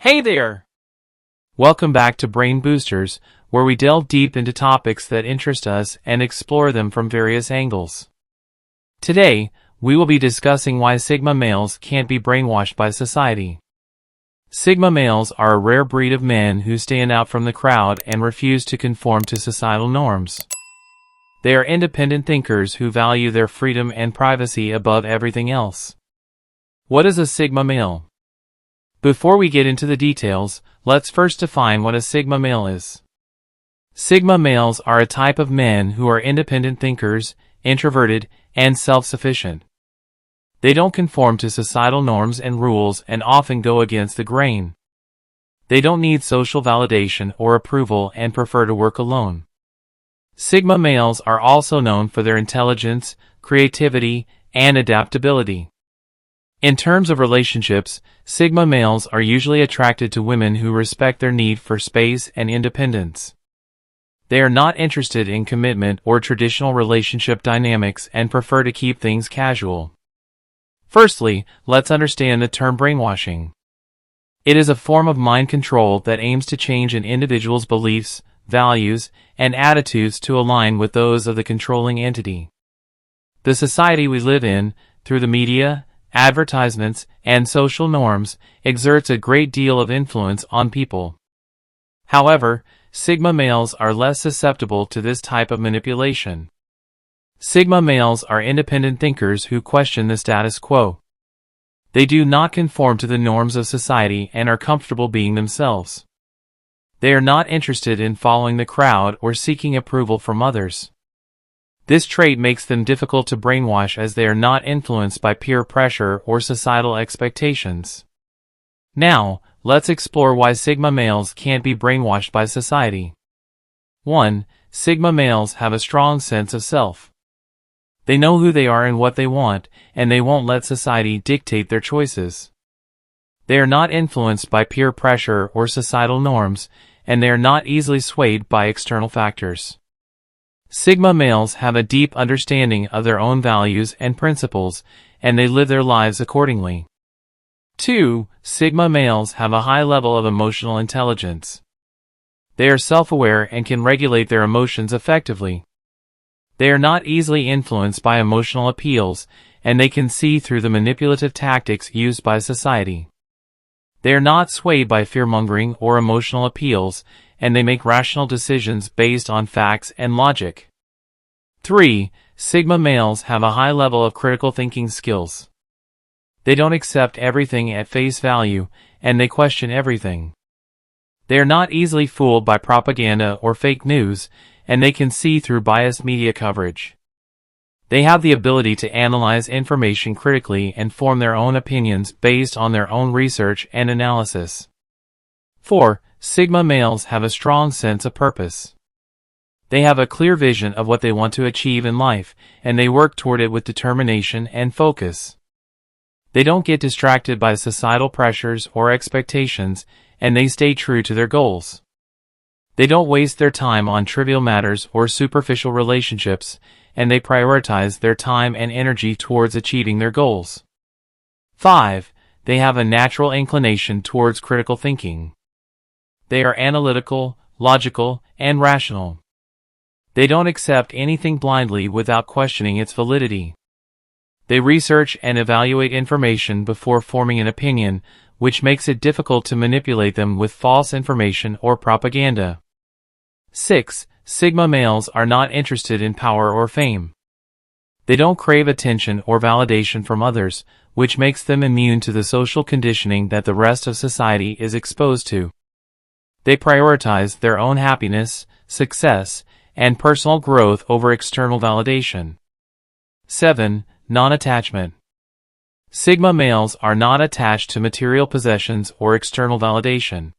Hey there! Welcome back to Brain Boosters, where we delve deep into topics that interest us and explore them from various angles. Today, we will be discussing why Sigma males can't be brainwashed by society. Sigma males are a rare breed of men who stand out from the crowd and refuse to conform to societal norms. They are independent thinkers who value their freedom and privacy above everything else. What is a Sigma male? Before we get into the details, let's first define what a Sigma male is. Sigma males are a type of men who are independent thinkers, introverted, and self-sufficient. They don't conform to societal norms and rules and often go against the grain. They don't need social validation or approval and prefer to work alone. Sigma males are also known for their intelligence, creativity, and adaptability. In terms of relationships, Sigma males are usually attracted to women who respect their need for space and independence. They are not interested in commitment or traditional relationship dynamics and prefer to keep things casual. Firstly, let's understand the term brainwashing. It is a form of mind control that aims to change an individual's beliefs, values, and attitudes to align with those of the controlling entity. The society we live in, through the media, advertisements, and social norms, exerts a great deal of influence on people. However, Sigma males are less susceptible to this type of manipulation. Sigma males are independent thinkers who question the status quo. They do not conform to the norms of society and are comfortable being themselves. They are not interested in following the crowd or seeking approval from others. This trait makes them difficult to brainwash as they are not influenced by peer pressure or societal expectations. Now, let's explore why Sigma males can't be brainwashed by society. 1. Sigma males have a strong sense of self. They know who they are and what they want, and they won't let society dictate their choices. They are not influenced by peer pressure or societal norms, and they are not easily swayed by external factors. Sigma males have a deep understanding of their own values and principles, and they live their lives accordingly. 2. Sigma males have a high level of emotional intelligence. They are self-aware and can regulate their emotions effectively. They are not easily influenced by emotional appeals, and they can see through the manipulative tactics used by society. They are not swayed by fear-mongering or emotional appeals, and they make rational decisions based on facts and logic. 3. Sigma males have a high level of critical thinking skills. They don't accept everything at face value, and they question everything. They are not easily fooled by propaganda or fake news, and they can see through biased media coverage. They have the ability to analyze information critically and form their own opinions based on their own research and analysis. 4. Sigma males have a strong sense of purpose. They have a clear vision of what they want to achieve in life, and they work toward it with determination and focus. They don't get distracted by societal pressures or expectations, and they stay true to their goals. They don't waste their time on trivial matters or superficial relationships, and they prioritize their time and energy towards achieving their goals. 5. They have a natural inclination towards critical thinking. They are analytical, logical, and rational. They don't accept anything blindly without questioning its validity. They research and evaluate information before forming an opinion, which makes it difficult to manipulate them with false information or propaganda. 6. Sigma males are not interested in power or fame. They don't crave attention or validation from others, which makes them immune to the social conditioning that the rest of society is exposed to. They prioritize their own happiness, success, and personal growth over external validation. 7. Non-attachment. Sigma males are not attached to material possessions or external validation.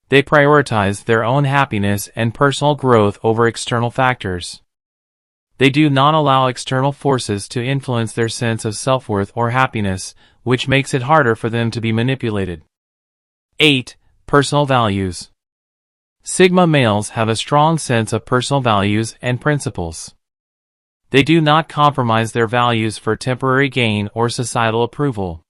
They prioritize their own happiness and personal growth over external factors. They do not allow external forces to influence their sense of self-worth or happiness, which makes it harder for them to be manipulated. 8. Personal values. Sigma males have a strong sense of personal values and principles. They do not compromise their values for temporary gain or societal approval.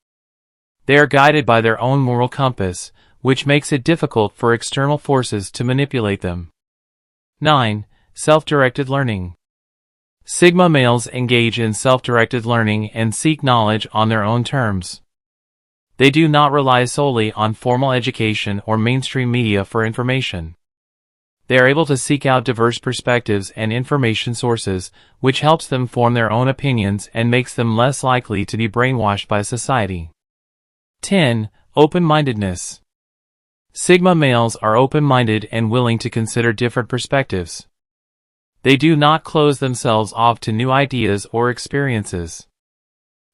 They are guided by their own moral compass, which makes it difficult for external forces to manipulate them. 9. Self-directed learning. Sigma males engage in self-directed learning and seek knowledge on their own terms. They do not rely solely on formal education or mainstream media for information. They are able to seek out diverse perspectives and information sources, which helps them form their own opinions and makes them less likely to be brainwashed by society. 10. Open-mindedness. Sigma males are open-minded and willing to consider different perspectives. They do not close themselves off to new ideas or experiences.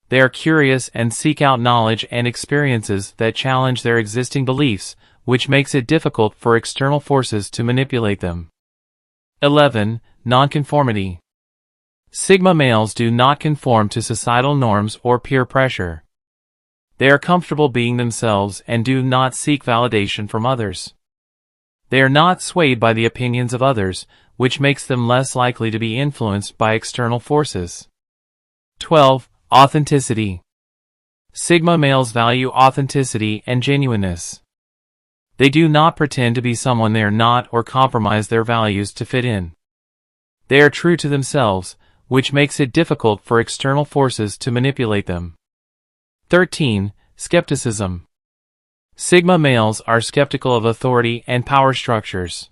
They are curious and seek out knowledge and experiences that challenge their existing beliefs, which makes it difficult for external forces to manipulate them. 11. Nonconformity. Sigma males do not conform to societal norms or peer pressure. They are comfortable being themselves and do not seek validation from others. They are not swayed by the opinions of others, which makes them less likely to be influenced by external forces. 12. Authenticity. Sigma males value authenticity and genuineness. They do not pretend to be someone they are not or compromise their values to fit in. They are true to themselves, which makes it difficult for external forces to manipulate them. 13. Skepticism. Sigma males are skeptical of authority and power structures.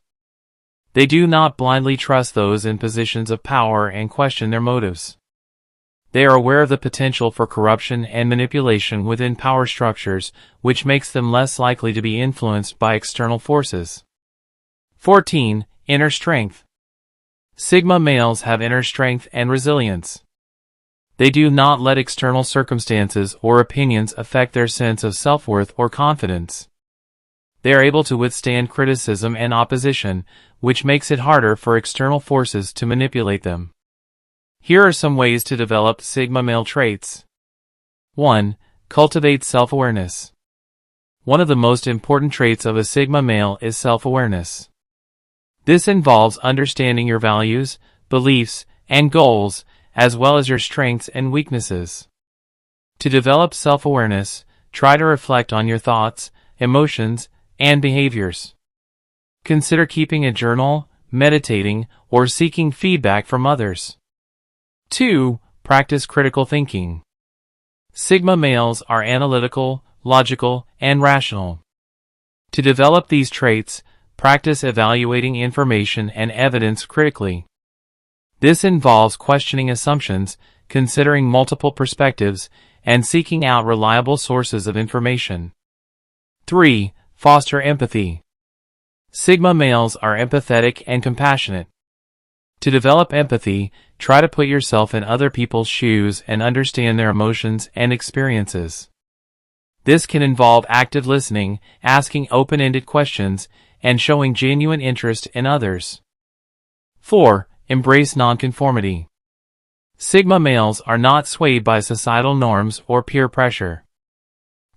They do not blindly trust those in positions of power and question their motives. They are aware of the potential for corruption and manipulation within power structures, which makes them less likely to be influenced by external forces. 14. Inner strength. Sigma males have inner strength and resilience. They do not let external circumstances or opinions affect their sense of self-worth or confidence. They are able to withstand criticism and opposition, which makes it harder for external forces to manipulate them. Here are some ways to develop Sigma male traits. 1. Cultivate self-awareness. One of the most important traits of a Sigma male is self-awareness. This involves understanding your values, beliefs, and goals, as well as your strengths and weaknesses. To develop self-awareness, try to reflect on your thoughts, emotions, and behaviors. Consider keeping a journal, meditating, or seeking feedback from others. 2. Practice critical thinking. Sigma males are analytical, logical, and rational. To develop these traits, practice evaluating information and evidence critically. This involves questioning assumptions, considering multiple perspectives, and seeking out reliable sources of information. 3. Foster empathy. Sigma males are empathetic and compassionate. To develop empathy, try to put yourself in other people's shoes and understand their emotions and experiences. This can involve active listening, asking open-ended questions, and showing genuine interest in others. 4. Embrace nonconformity. Sigma males are not swayed by societal norms or peer pressure.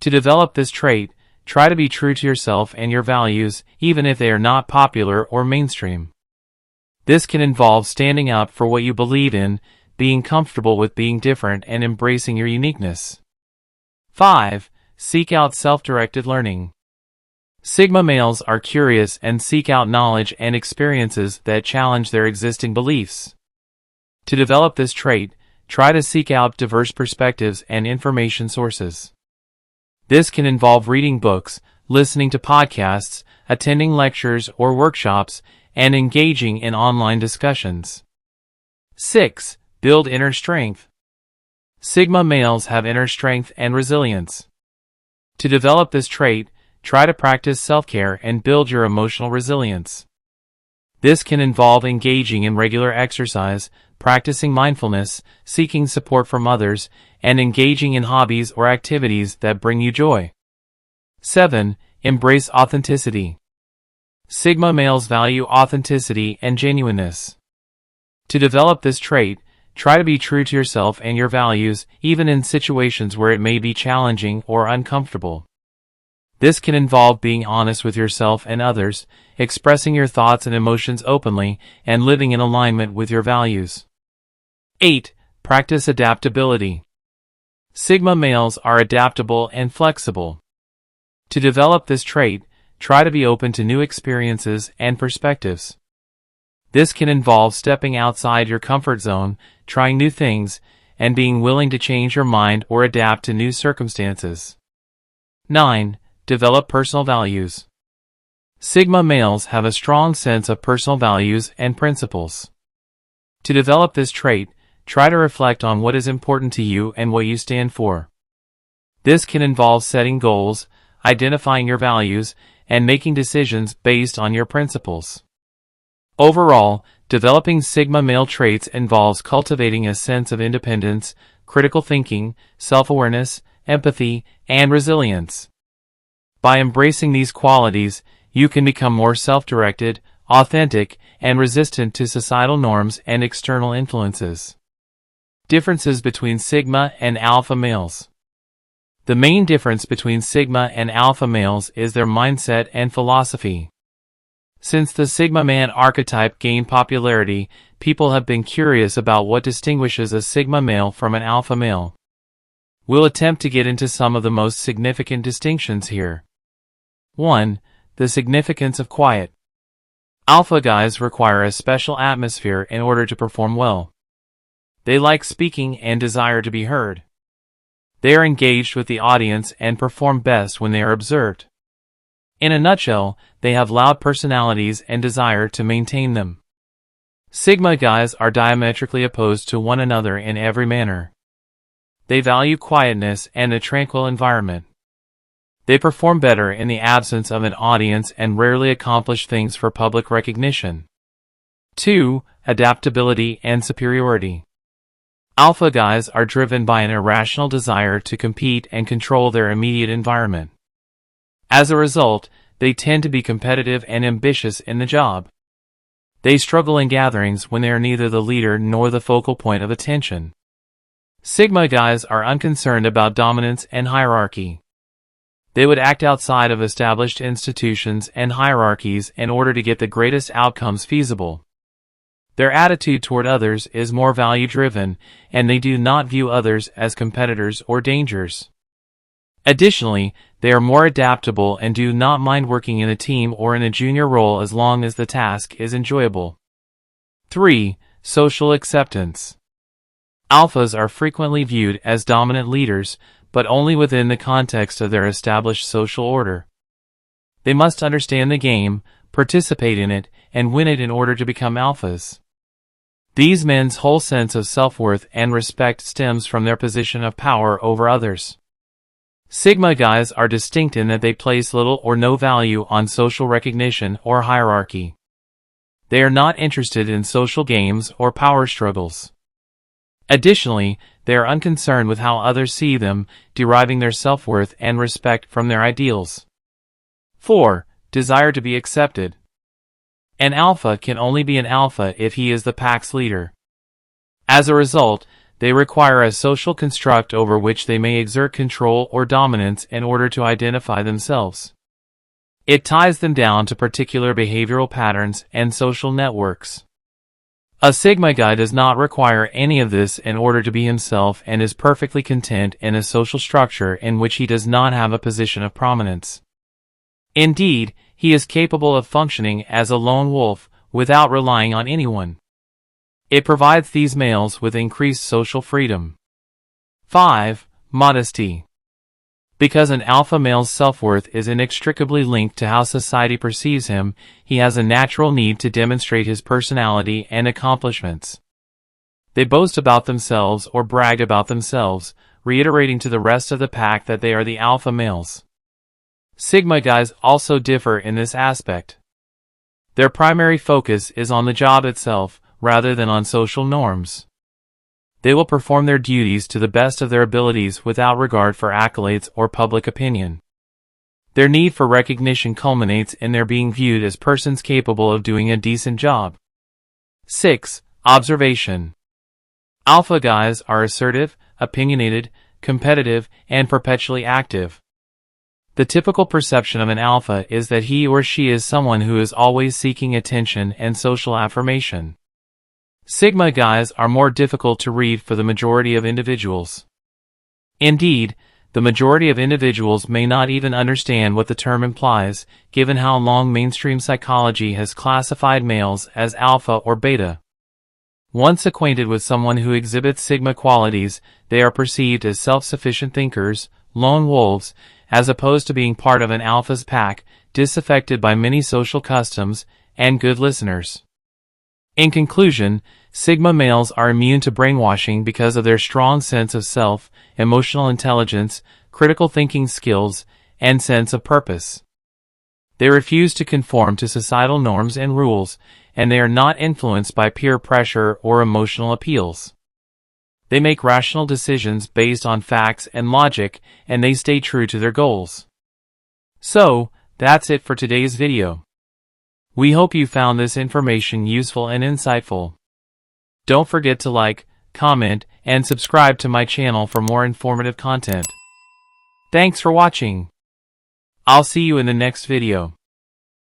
To develop this trait, try to be true to yourself and your values, even if they are not popular or mainstream. This can involve standing up for what you believe in, being comfortable with being different, and embracing your uniqueness. 5. Seek out self-directed learning. Sigma males are curious and seek out knowledge and experiences that challenge their existing beliefs. To develop this trait, try to seek out diverse perspectives and information sources. This can involve reading books, listening to podcasts, attending lectures or workshops, and engaging in online discussions. 6. Build inner strength. Sigma males have inner strength and resilience. To develop this trait, try to practice self-care and build your emotional resilience. This can involve engaging in regular exercise, practicing mindfulness, seeking support from others, and engaging in hobbies or activities that bring you joy. 7. Embrace authenticity. Sigma males value authenticity and genuineness. To develop this trait, try to be true to yourself and your values, even in situations where it may be challenging or uncomfortable. This can involve being honest with yourself and others, expressing your thoughts and emotions openly, and living in alignment with your values. 8. Practice adaptability. Sigma males are adaptable and flexible. To develop this trait, try to be open to new experiences and perspectives. This can involve stepping outside your comfort zone, trying new things, and being willing to change your mind or adapt to new circumstances. 9. Develop personal values. Sigma males have a strong sense of personal values and principles. To develop this trait, try to reflect on what is important to you and what you stand for. This can involve setting goals, identifying your values, and making decisions based on your principles. Overall, developing Sigma male traits involves cultivating a sense of independence, critical thinking, self-awareness, empathy, and resilience. By embracing these qualities, you can become more self-directed, authentic, and resistant to societal norms and external influences. Differences between Sigma and Alpha males. The main difference between Sigma and Alpha males is their mindset and philosophy. Since the Sigma man archetype gained popularity, people have been curious about what distinguishes a Sigma male from an Alpha male. We'll attempt to get into some of the most significant distinctions here. 1. The significance of quiet. Alpha guys require a special atmosphere in order to perform well. They like speaking and desire to be heard. They are engaged with the audience and perform best when they are observed. In a nutshell, they have loud personalities and desire to maintain them. Sigma guys are diametrically opposed to one another in every manner. They value quietness and a tranquil environment. They perform better in the absence of an audience and rarely accomplish things for public recognition. 2. Adaptability and superiority. Alpha guys are driven by an irrational desire to compete and control their immediate environment. As a result, they tend to be competitive and ambitious in the job. They struggle in gatherings when they are neither the leader nor the focal point of attention. Sigma guys are unconcerned about dominance and hierarchy. They would act outside of established institutions and hierarchies in order to get the greatest outcomes feasible. Their attitude toward others is more value-driven, and they do not view others as competitors or dangers. Additionally, they are more adaptable and do not mind working in a team or in a junior role as long as the task is enjoyable. 3. Social acceptance. Alphas are frequently viewed as dominant leaders, but only within the context of their established social order. They must understand the game, participate in it, and win it in order to become alphas. These men's whole sense of self-worth and respect stems from their position of power over others. Sigma guys are distinct in that they place little or no value on social recognition or hierarchy. They are not interested in social games or power struggles. Additionally, they are unconcerned with how others see them, deriving their self-worth and respect from their ideals. 4. Desire to be accepted. An alpha can only be an alpha if he is the pack's leader. As a result, they require a social construct over which they may exert control or dominance in order to identify themselves. It ties them down to particular behavioral patterns and social networks. A Sigma guy does not require any of this in order to be himself and is perfectly content in a social structure in which he does not have a position of prominence. Indeed, he is capable of functioning as a lone wolf without relying on anyone. It provides these males with increased social freedom. 5. Modesty. Because an alpha male's self-worth is inextricably linked to how society perceives him, he has a natural need to demonstrate his personality and accomplishments. They boast about themselves or brag about themselves, reiterating to the rest of the pack that they are the alpha males. Sigma guys also differ in this aspect. Their primary focus is on the job itself, rather than on social norms. They will perform their duties to the best of their abilities without regard for accolades or public opinion. Their need for recognition culminates in their being viewed as persons capable of doing a decent job. 6. Observation. Alpha guys are assertive, opinionated, competitive, and perpetually active. The typical perception of an alpha is that he or she is someone who is always seeking attention and social affirmation. Sigma guys are more difficult to read for the majority of individuals. Indeed, the majority of individuals may not even understand what the term implies, given how long mainstream psychology has classified males as alpha or beta. Once acquainted with someone who exhibits sigma qualities, they are perceived as self-sufficient thinkers, lone wolves, as opposed to being part of an alpha's pack, disaffected by many social customs, and good listeners. In conclusion, sigma males are immune to brainwashing because of their strong sense of self, emotional intelligence, critical thinking skills, and sense of purpose. They refuse to conform to societal norms and rules, and they are not influenced by peer pressure or emotional appeals. They make rational decisions based on facts and logic, and they stay true to their goals. So, that's it for today's video. We hope you found this information useful and insightful. Don't forget to like, comment, and subscribe to my channel for more informative content. Thanks for watching. I'll see you in the next video.